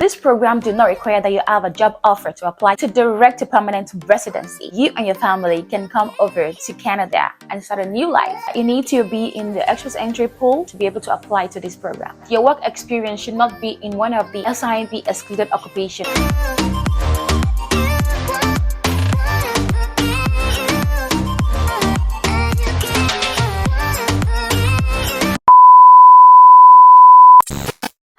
This program do not require that you have a job offer to apply to direct to permanent residency. You and your family can come over to Canada and start a new life. You need to be in the Express Entry pool to be able to apply to this program. Your work experience should not be in one of the SINP excluded occupations.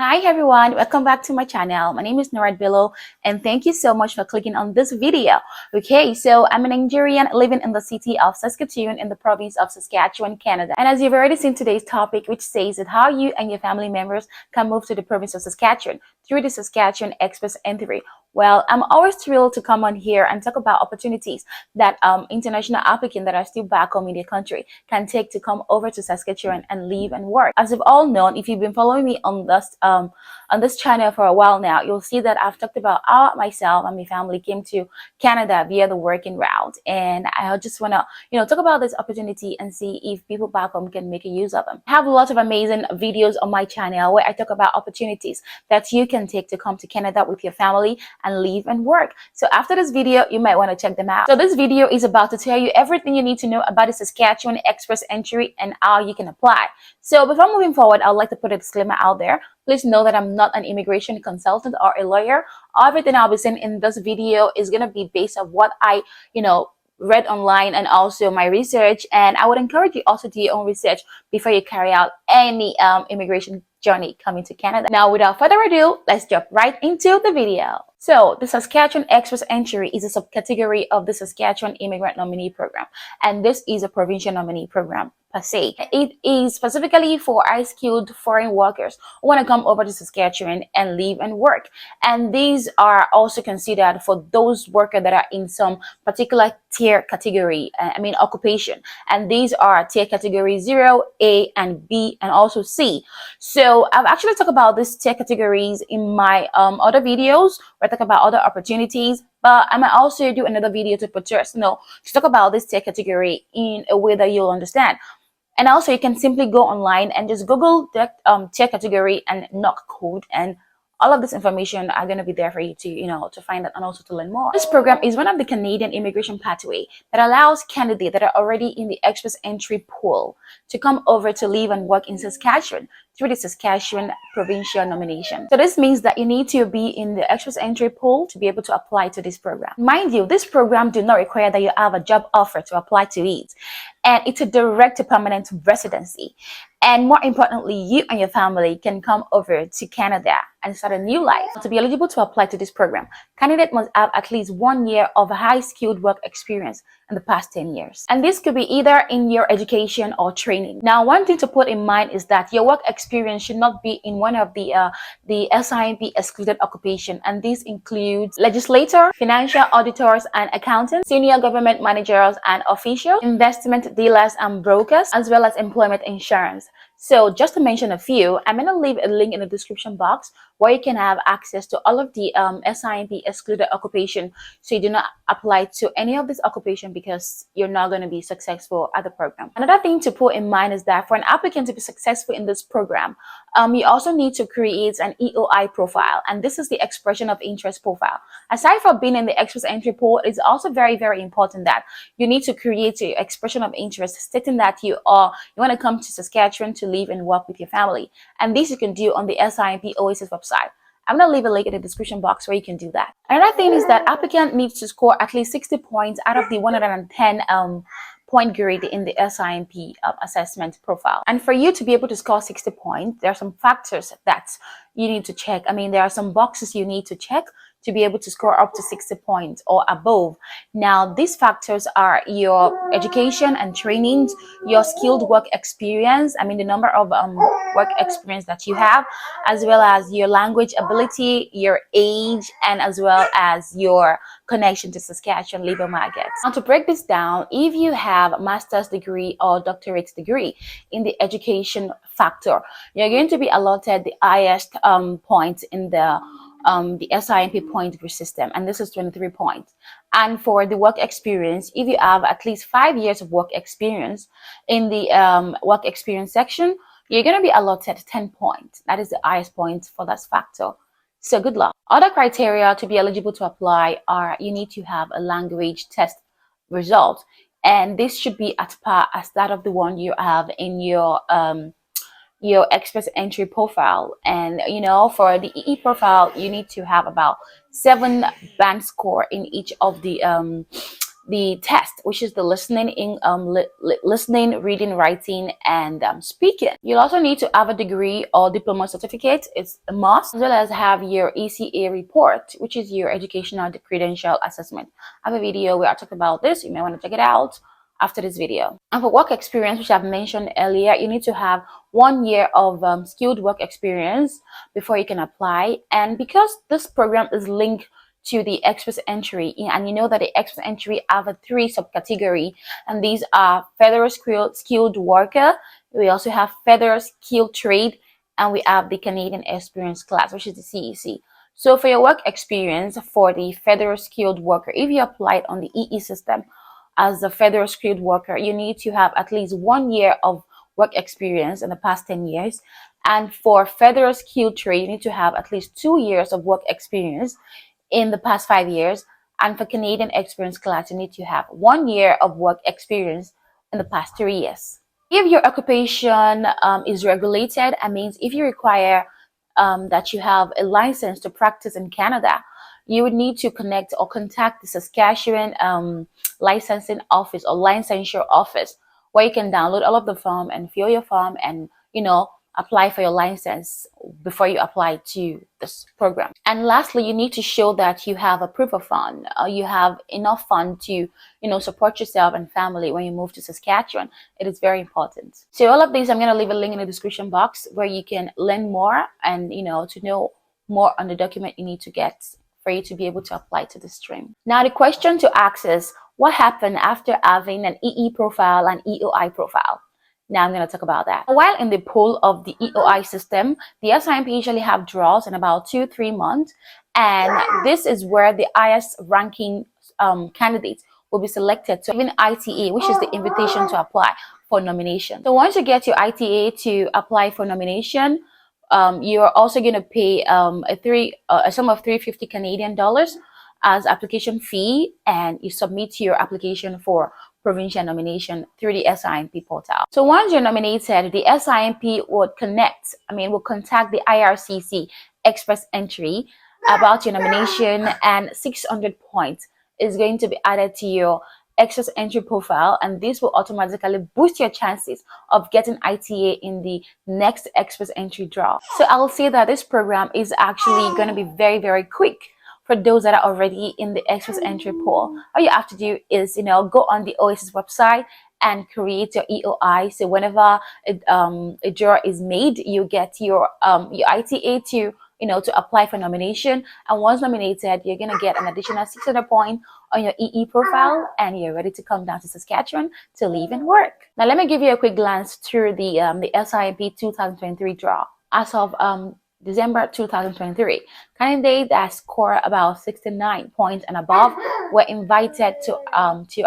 Hi everyone, welcome back to my channel. My name is Norad Bello and thank you so much for clicking on this video. Okay, so I'm a Nigerian living in the city of Saskatchewan in the province of Saskatchewan, Canada. And as you've already seen today's topic, which says that how you and your family members can move to the province of Saskatchewan through the Saskatchewan Express Entry. Well, I'm always thrilled to come on here and talk about opportunities that international applicants that are still back home in their country can take to come over to Saskatchewan and live and work. As you've all known, if you've been following me on this channel for a while now, you'll see that I've talked about how myself and my family came to Canada via the working route, and I just want to talk about this opportunity and see if people back home can make a use of them. I have lots of amazing videos on my channel where I talk about opportunities that you can take to come to Canada with your family and live and work. So after this video, you might want to check them out. So this video is about to tell you everything you need to know about the Saskatchewan Express Entry and how you can apply. So before moving forward, I'd like to put a disclaimer out there. Please know that I'm not an immigration consultant or a lawyer. Everything I'll be saying in this video is going to be based on what I, read online and also my research. And I would encourage you also to do your own research before you carry out any immigration journey coming to Canada. Now, without further ado, let's jump right into the video. So the Saskatchewan Express Entry is a subcategory of the Saskatchewan Immigrant Nominee Program, and this is a provincial nominee program per se. It is specifically for high-skilled foreign workers who want to come over to Saskatchewan and live and work. And these are also considered for those workers that are in some particular tier category, occupation. And these are tier category 0, A, and B, and also C. So I've actually talked about these tier categories in my other videos where I talk about other opportunities. But I might also do another video to talk about this tier category in a way that you'll understand. And also, you can simply go online and just Google the tier category and NOC code, and all of this information are going to be there for you to find out and also to learn more. This program is one of the Canadian immigration pathway that allows candidates that are already in the Express Entry pool to come over to live and work in Saskatchewan through the Saskatchewan provincial nomination. So this means that you need to be in the Express Entry pool to be able to apply to this program. Mind you, this program do not require that you have a job offer to apply to it. And it's a direct to permanent residency. And more importantly, you and your family can come over to Canada and start a new life. To be eligible to apply to this program, candidates must have at least 1 year of high-skilled work experience in the past 10 years. And this could be either in your education or training. Now, one thing to put in mind is that your work experience should not be in one of the SINP excluded occupation. And this includes legislator, financial auditors and accountants, senior government managers and officials, investment dealers and brokers, as well as employment insurance. So just to mention a few, I'm going to leave a link in the description box where you can have access to all of the SINP excluded occupation, so you do not apply to any of this occupation because you're not going to be successful at the program. Another thing to put in mind is that for an applicant to be successful in this program, you also need to create an EOI profile, and this is the expression of interest profile. Aside from being in the Express Entry pool, it's also very, very important that you need to create your expression of interest stating that you want to come to Saskatchewan to live and work with your family. And this you can do on the SINP Oasis website. I'm going to leave a link in the description box where you can do that. Another thing is that applicant needs to score at least 60 points out of the 110 point grade in the SINP assessment profile. And for you to be able to score 60 points, there are some factors that you need to check. There are some boxes you need to check to be able to score up to 60 points or above. Now, these factors are your education and trainings, your skilled work experience, the number of work experience that you have, as well as your language ability, your age, and as well as your connection to Saskatchewan labor market. Now, to break this down, if you have a master's degree or doctorate degree in the education factor, you're going to be allotted the highest points in the SINP point group system, and this is 23 points. And for the work experience, if you have at least 5 years of work experience in the work experience section, you're going to be allotted 10 points. That is the highest point for that factor. So good luck. Other criteria to be eligible to apply are you need to have a language test result, and this should be at par as that of the one you have in your express entry profile. And for the EE profile, you need to have about 7 band score in each of the test, which is the listening, listening, reading, writing, and speaking. You'll also need to have a degree or diploma certificate. It's a must, as well as have your ECA report, which is your educational credential assessment. I have a video where I talk about this. You may want to check it out after this video. And for work experience, which I've mentioned earlier, you need to have 1 year of skilled work experience before you can apply. And because this program is linked to the express entry, and you know that the express entry have a 3 subcategory, and these are federal skilled worker, we also have federal skilled trade, and we have the Canadian experience class, which is the CEC. So for your work experience for the federal skilled worker, if you applied on the EE system as a federal skilled worker, you need to have at least 1 year of work experience in the past 10 years. And for federal skilled trade, you need to have at least 2 years of work experience in the past 5 years. And for Canadian experience class, you need to have 1 year of work experience in the past 3 years. If your occupation is regulated, that means if you require that you have a license to practice in Canada, you would need to connect or contact the Saskatchewan licensing office or licensure office, where you can download all of the form and fill your form and apply for your license before you apply to this program. And lastly, you need to show that you have a proof of fund. You have enough fund to support yourself and family when you move to Saskatchewan. It is very important. So all of these, I'm going to leave a link in the description box where you can learn more and to know more on the document you need to get for you to be able to apply to the stream. Now the question to ask is, what happened after having an EE profile and EOI profile? Now I'm going to talk about that. While in the pool of the EOI system, the SIMP usually have draws in about 2-3 months, and this is where the highest ranking candidates will be selected to even ITA, which is the invitation to apply for nomination. So once you get your ITA to apply for nomination, you're also going to pay a sum of 350 Canadian dollars as application fee, and you submit your application for provincial nomination through the SIMP portal. So once you're nominated, the SIMP will contact the IRCC Express Entry about your nomination, and 600 points is going to be added to your Express Entry profile, and this will automatically boost your chances of getting ITA in the next Express Entry draw. So I'll say that this program is actually going to be very, very quick for those that are already in the Express Entry pool. All you have to do is go on the OSS website and create your EOI. So whenever a draw is made, you get your ITA to apply for nomination. And once nominated, you're gonna get an additional 600 points on your EE profile, and you're ready to come down to Saskatchewan to live and work. Now let me give you a quick glance through the SIMP 2023 draw. As of December 2023, candidates that score about 69 points and above were invited to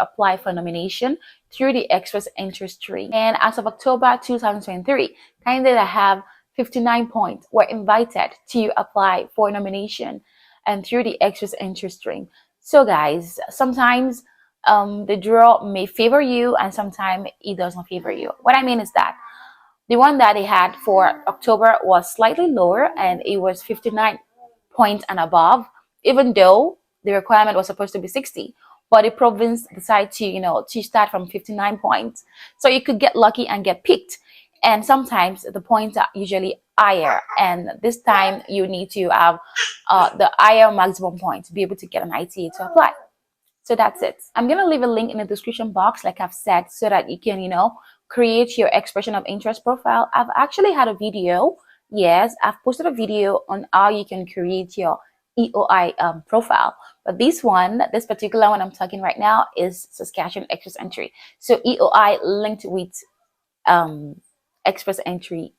apply for nomination through the Express Entry stream. And as of October 2023, candidates that have 59 points were invited to apply for nomination and through the Express Entry stream. So guys, sometimes the draw may favor you and sometimes it doesn't favor you. What I mean is that the one that they had for October was slightly lower, and it was 59 points and above, even though the requirement was supposed to be 60. But the province decided to start from 59 points. So you could get lucky and get picked. And sometimes the points are usually higher. And this time you need to have the higher maximum points to be able to get an ITA to apply. So that's it. I'm going to leave a link in the description box, like I've said, so that you can, create your expression of interest profile. I've actually had a video. Yes, I've posted a video on how you can create your EOI profile. But this particular one I'm talking right now is Saskatchewan Express Entry. So EOI linked with Express Entry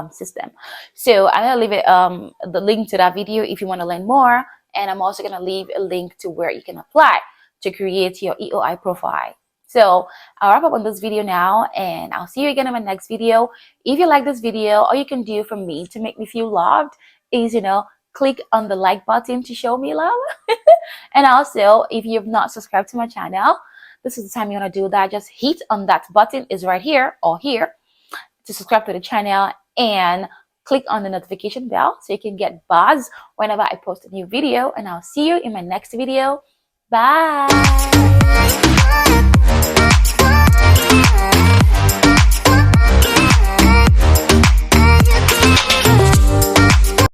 system. So I'm gonna leave it the link to that video if you want to learn more, and I'm also gonna leave a link to where you can apply to create your EOI profile. So I'll wrap up on this video now, and I'll see you again in my next video. If you like this video, all you can do for me to make me feel loved is, click on the like button to show me love. And also, if you've not subscribed to my channel, this is the time you want to do that. Just hit on that button, is right here or here, to subscribe to the channel, and click on the notification bell so you can get buzzed whenever I post a new video. And I'll see you in my next video. Bye.